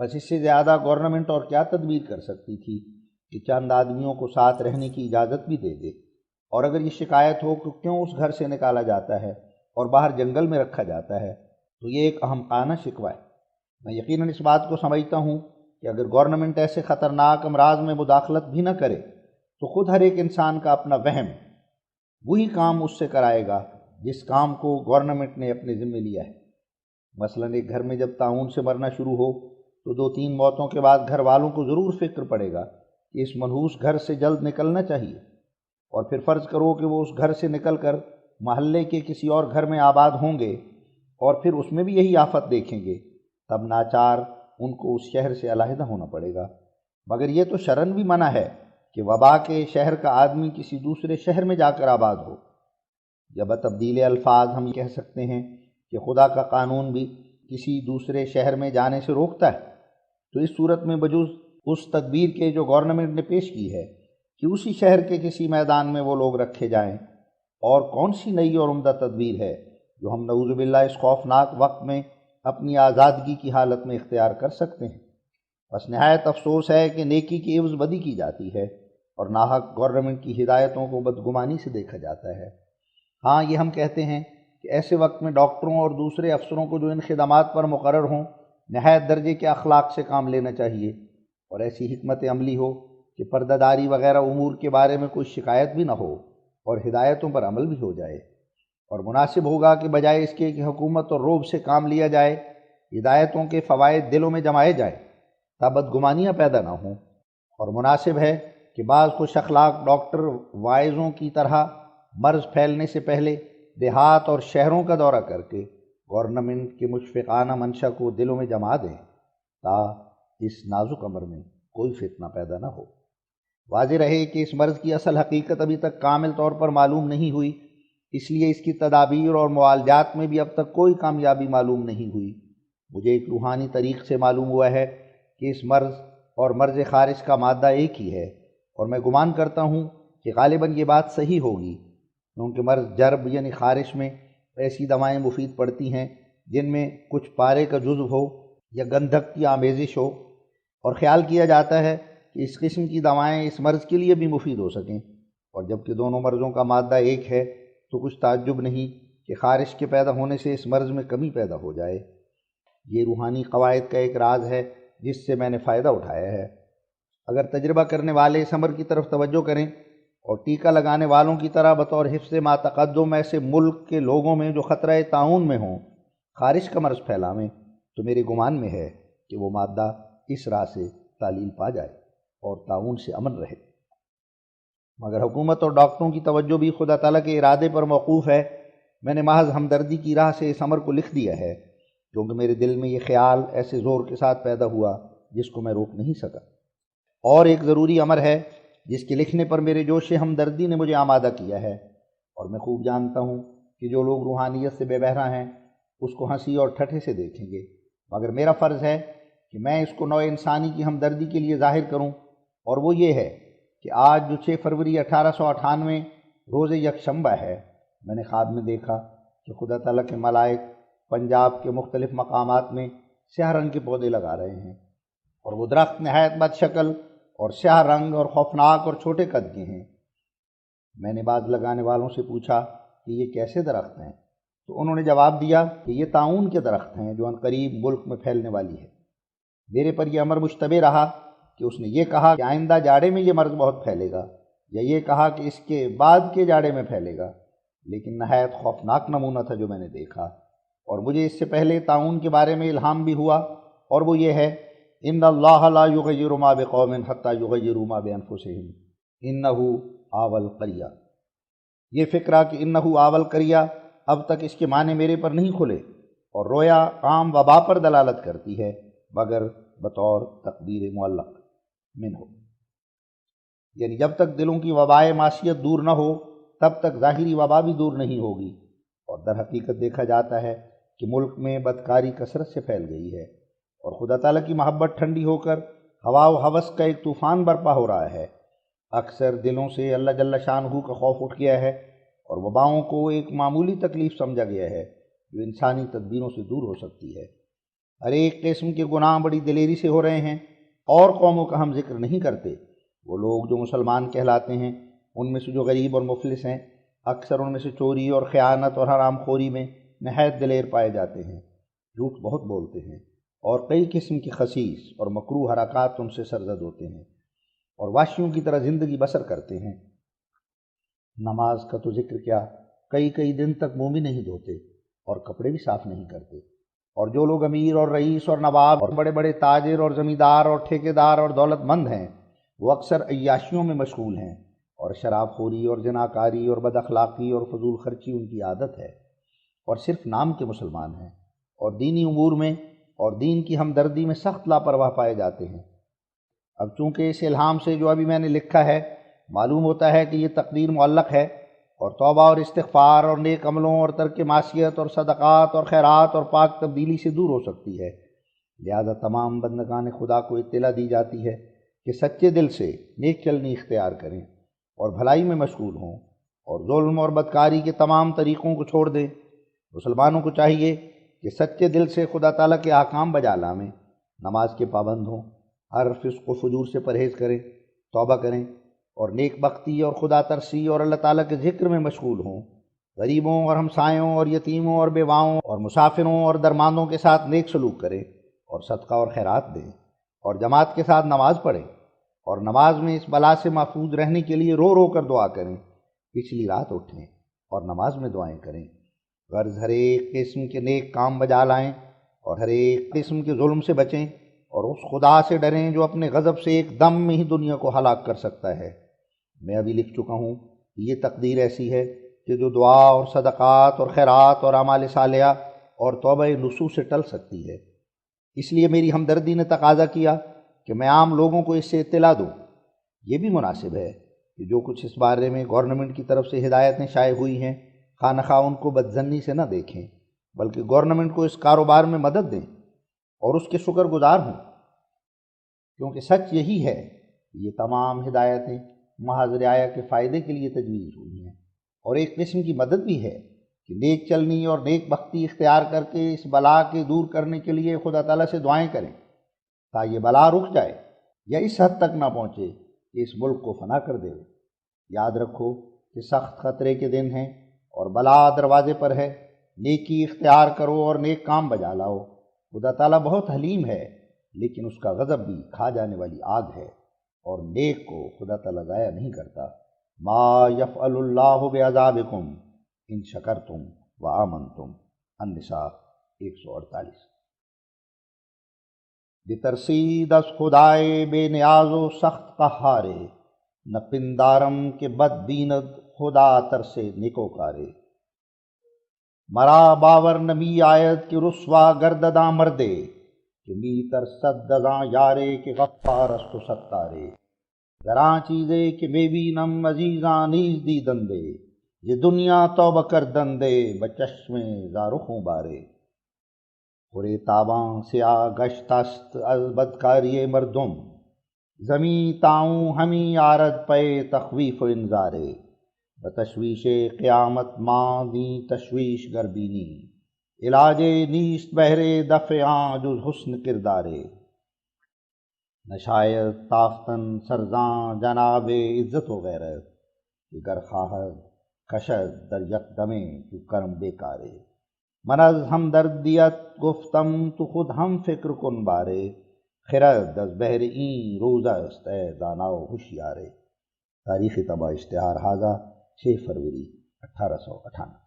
بس اس سے زیادہ گورنمنٹ اور کیا تدبیر کر سکتی تھی کہ چند آدمیوں کو ساتھ رہنے کی اجازت بھی دے دے، اور اگر یہ شکایت ہو کہ کیوں اس گھر سے نکالا جاتا ہے اور باہر جنگل میں رکھا جاتا ہے تو یہ ایک احمقانہ شکوہ ہے۔ میں یقیناً اس بات کو سمجھتا ہوں کہ اگر گورنمنٹ ایسے خطرناک امراض میں مداخلت بھی نہ کرے تو خود ہر ایک انسان کا اپنا وہم وہی کام اس سے کرائے گا جس کام کو گورنمنٹ نے اپنے ذمے لیا ہے۔ مثلاً ایک گھر میں جب طاعون سے مرنا شروع ہو تو 2-3 موتوں کے بعد گھر والوں کو ضرور فکر پڑے گا کہ اس منحوس گھر سے جلد نکلنا چاہیے، اور پھر فرض کرو کہ وہ اس گھر سے نکل کر محلے کے کسی اور گھر میں آباد ہوں گے اور پھر اس میں بھی یہی آفت دیکھیں گے، تب ناچار ان کو اس شہر سے علیحدہ ہونا پڑے گا۔ مگر یہ تو شرعاً بھی منع ہے کہ وبا کے شہر کا آدمی کسی دوسرے شہر میں جا کر آباد ہو۔ یا بتبدیل الفاظ ہم یہ کہہ سکتے ہیں کہ خدا کا قانون بھی کسی دوسرے شہر میں جانے سے روکتا ہے، تو اس صورت میں بجز اس تدبیر کے جو گورنمنٹ نے پیش کی ہے کہ اسی شہر کے کسی میدان میں وہ لوگ رکھے جائیں، اور کون سی نئی اور عمدہ تدبیر ہے جو ہم نعوذ باللہ اس خوفناک وقت میں اپنی آزادگی کی حالت میں اختیار کر سکتے ہیں۔ بس نہایت افسوس ہے کہ نیکی کی عوض بدی کی جاتی ہے اور ناحق گورنمنٹ کی ہدایتوں کو بدگمانی سے دیکھا جاتا ہے۔ ہاں، یہ ہم کہتے ہیں کہ ایسے وقت میں ڈاکٹروں اور دوسرے افسروں کو جو ان خدمات پر مقرر ہوں نہایت درجے کے اخلاق سے کام لینا چاہیے، اور ایسی حکمت عملی ہو کہ پردہ داری وغیرہ امور کے بارے میں کوئی شکایت بھی نہ ہو اور ہدایتوں پر عمل بھی ہو جائے۔ اور مناسب ہوگا کہ بجائے اس کے کہ حکومت اور رعب سے کام لیا جائے، ہدایتوں کے فوائد دلوں میں جمائے جائیں تا بدگمانیاں پیدا نہ ہوں۔ اور مناسب ہے کہ بعض خوش اخلاق ڈاکٹر واعظوں کی طرح مرض پھیلنے سے پہلے دیہات اور شہروں کا دورہ کر کے گورنمنٹ کے مشفقانہ منشا کو دلوں میں جما دیں تا اس نازک امر میں کوئی فتنہ پیدا نہ ہو۔ واضح رہے کہ اس مرض کی اصل حقیقت ابھی تک کامل طور پر معلوم نہیں ہوئی، اس لیے اس کی تدابیر اور معالجات میں بھی اب تک کوئی کامیابی معلوم نہیں ہوئی۔ مجھے ایک روحانی طریق سے معلوم ہوا ہے کہ اس مرض اور مرض خارش کا مادہ ایک ہی ہے، اور میں گمان کرتا ہوں کہ غالباً یہ بات صحیح ہوگی، کیونکہ مرض جرب یعنی خارش میں ایسی دوائیں مفید پڑتی ہیں جن میں کچھ پارے کا جزو ہو یا گندھک کی آمیزش ہو، اور خیال کیا جاتا ہے کہ اس قسم کی دوائیں اس مرض کے لیے بھی مفید ہو سکیں، اور جب کہ دونوں مرضوں کا مادہ ایک ہے تو کچھ تعجب نہیں کہ خارش کے پیدا ہونے سے اس مرض میں کمی پیدا ہو جائے۔ یہ روحانی قواعد کا ایک راز ہے جس سے میں نے فائدہ اٹھایا ہے۔ اگر تجربہ کرنے والے اس امر کی طرف توجہ کریں اور ٹیکہ لگانے والوں کی طرح بطور حفظ ما تقدم ایسے ملک کے لوگوں میں جو خطرہ طاعون میں ہوں خارش کا مرض پھیلاویں، تو میرے گمان میں ہے کہ وہ مادہ اس راہ سے تعلیل پا جائے اور طاعون سے امن رہے۔ مگر حکومت اور ڈاکٹروں کی توجہ بھی خدا تعالیٰ کے ارادے پر موقوف ہے۔ میں نے محض ہمدردی کی راہ سے اس امر کو لکھ دیا ہے، کیونکہ میرے دل میں یہ خیال ایسے زور کے ساتھ پیدا ہوا جس کو میں روک نہیں سکا۔ اور ایک ضروری امر ہے جس کے لکھنے پر میرے جوش ہمدردی نے مجھے آمادہ کیا ہے، اور میں خوب جانتا ہوں کہ جو لوگ روحانیت سے بے بہرہ ہیں اس کو ہنسی اور ٹھٹھے سے دیکھیں گے، مگر میرا فرض ہے کہ میں اس کو نوع انسانی کی ہمدردی کے لیے ظاہر کروں، اور وہ یہ ہے کہ آج جو 6 فروری 1898 روز یکشنبہ ہے، میں نے خواب میں دیکھا کہ خدا تعالیٰ کے ملائک پنجاب کے مختلف مقامات میں سیاہ رنگ کے پودے لگا رہے ہیں، اور وہ درخت نہایت بد شکل اور سیاہ رنگ اور خوفناک اور چھوٹے قد کے ہیں۔ میں نے بعض لگانے والوں سے پوچھا کہ یہ کیسے درخت ہیں، تو انہوں نے جواب دیا کہ یہ طاعون کے درخت ہیں جو عنقریب ملک میں پھیلنے والی ہے۔ میرے پر یہ امر مشتبہ رہا کہ اس نے یہ کہا کہ آئندہ جاڑے میں یہ مرض بہت پھیلے گا، یا یہ کہا کہ اس کے بعد کے جاڑے میں پھیلے گا، لیکن نہایت خوفناک نمونہ تھا جو میں نے دیکھا۔ اور مجھے اس سے پہلے طاعون کے بارے میں الہام بھی ہوا، اور وہ یہ ہے ان اللہ لا یغیر ما بقوم حتی یغیروا ما بانفسہم انہ آوى القریہ۔ یہ فکرہ کہ انہ آوى القریہ اب تک اس کے معنی میرے پر نہیں کھلے، اور رویا عام وبا پر دلالت کرتی ہے مگر بطور تقدیر معلق منہ، یعنی جب تک دلوں کی وبائے معصیت دور نہ ہو تب تک ظاہری وبا بھی دور نہیں ہوگی۔ اور در حقیقت دیکھا جاتا ہے کہ ملک میں بدکاری کثرت سے پھیل گئی ہے، اور خدا تعالیٰ کی محبت ٹھنڈی ہو کر ہوا و ہوس کا ایک طوفان برپا ہو رہا ہے۔ اکثر دلوں سے اللہ جل شانہ کا خوف اٹھ گیا ہے، اور وباؤں کو ایک معمولی تکلیف سمجھا گیا ہے جو انسانی تدبیروں سے دور ہو سکتی ہے۔ ہر ایک قسم کے گناہ بڑی دلیری سے ہو رہے ہیں، اور قوموں کا ہم ذکر نہیں کرتے۔ وہ لوگ جو مسلمان کہلاتے ہیں ان میں سے جو غریب اور مفلس ہیں، اکثر ان میں سے چوری اور خیانت اور حرام خوری میں نہایت دلیر پائے جاتے ہیں، جھوٹ بہت بولتے ہیں، اور کئی قسم کی خسیس اور مکروہ حرکات ان سے سرزد ہوتے ہیں، اور وحشیوں کی طرح زندگی بسر کرتے ہیں۔ نماز کا تو ذکر کیا، کئی کئی دن تک منہ بھی نہیں دھوتے اور کپڑے بھی صاف نہیں کرتے۔ اور جو لوگ امیر اور رئیس اور نواب اور بڑے بڑے تاجر اور زمیندار اور ٹھیکیدار اور دولت مند ہیں، وہ اکثر عیاشیوں میں مشغول ہیں، اور شراب خوری اور زناکاری اور بد اخلاقی اور فضول خرچی ان کی عادت ہے، اور صرف نام کے مسلمان ہیں، اور دینی امور میں اور دین کی ہمدردی میں سخت لاپرواہ پائے جاتے ہیں۔ اب چونکہ اس الہام سے جو ابھی میں نے لکھا ہے معلوم ہوتا ہے کہ یہ تقدیر معلق ہے، اور توبہ اور استغفار اور نیک عملوں اور ترک معصیت اور صدقات اور خیرات اور پاک تبدیلی سے دور ہو سکتی ہے، لہذا تمام بندگان خدا کو اطلاع دی جاتی ہے کہ سچے دل سے نیک چلنی اختیار کریں اور بھلائی میں مشغول ہوں، اور ظلم اور بدکاری کے تمام طریقوں کو چھوڑ دیں۔ مسلمانوں کو چاہیے کہ سچے دل سے خدا تعالیٰ کے احکام بجا لائیں، نماز کے پابند ہوں، ہر فسق و فجور سے پرہیز کریں، توبہ کریں، اور نیک بختی اور خدا ترسی اور اللہ تعالیٰ کے ذکر میں مشغول ہوں، غریبوں اور ہمسایوں اور یتیموں اور بیواؤں اور مسافروں اور درماندوں کے ساتھ نیک سلوک کریں، اور صدقہ اور خیرات دیں، اور جماعت کے ساتھ نماز پڑھیں، اور نماز میں اس بلا سے محفوظ رہنے کے لیے رو رو کر دعا کریں، پچھلی رات اٹھیں اور نماز میں دعائیں کریں، غرض ہر ایک قسم کے نیک کام بجا لائیں، اور ہر ایک قسم کے ظلم سے بچیں، اور اس خدا سے ڈریں جو اپنے غضب سے ایک دم میں ہی دنیا کو ہلاک کر سکتا ہے۔ میں ابھی لکھ چکا ہوں کہ یہ تقدیر ایسی ہے کہ جو دعا اور صدقات اور خیرات اور اعمال صالحہ اور توبہ نصوح سے ٹل سکتی ہے۔ اس لیے میری ہمدردی نے تقاضا کیا کہ میں عام لوگوں کو اس سے اطلاع دوں۔ یہ بھی مناسب ہے کہ جو کچھ اس بارے میں گورنمنٹ کی طرف سے ہدایتیں شائع ہوئی ہیں، خواہ نخواہ ان کو بدظنی سے نہ دیکھیں، بلکہ گورنمنٹ کو اس کاروبار میں مدد دیں اور اس کے شکر گزار ہوں، کیونکہ سچ یہی ہے کہ یہ تمام ہدایتیں محض رعایا کے فائدے کے لیے تجویز ہوئی ہیں، اور ایک قسم کی مدد بھی ہے کہ نیک چلنی اور نیک بختی اختیار کر کے اس بلا کے دور کرنے کے لیے خدا تعالیٰ سے دعائیں کریں تاکہ یہ بلا رک جائے یا اس حد تک نہ پہنچے کہ اس ملک کو فنا کر دے۔ یاد رکھو کہ سخت خطرے کے دن ہیں اور بلا دروازے پر ہے، نیکی اختیار کرو اور نیک کام بجا لاؤ۔ خدا تعالیٰ بہت حلیم ہے، لیکن اس کا غضب بھی کھا جانے والی آگ ہے، اور نیک کو خدا تعالیٰ ضائع نہیں کرتا۔ ما یفعل اللہ بعذابکم ان شکرتم وآمنتم، النساء 148۔ بترسید از خدائے بے نیاز و سخت قہارے، نہ پندارم کے بد بیند خدا ترسے نکوکارے۔ مرا باور نمی آید کہ رسوا گردداں مردے، کہ می ترسد دزاں یارے کہ غفار است و ستارے۔ گراں چیزے کہ بے بینم عزیزاں نیز دیدندے، یہ دنیا توبہ کردندے بچشم زارخوں بارے۔ خورے تاباں سیاہ گشت است از بدکاری مردم، زمیں تاؤں ہمیں آرد پے تخویف و انذارے۔ بتشویش قیامت ماں دیں تشویش گربینی، علاج نیست بہرے دفعاں جز حسن کردارے۔ نہ شاید تاختن سرزاں جناب عزت و غیرت، کہ گر خواہد کشد در یکدمیں تو کرم بیکارے۔ من از ہمدردیت گفتم تو خود ہم فکر کن بارے، خرد از بہر این روز است اے دانا و ہوشیارے۔ تاریخ طبع اشتہار ھذا 6 فروری 1898۔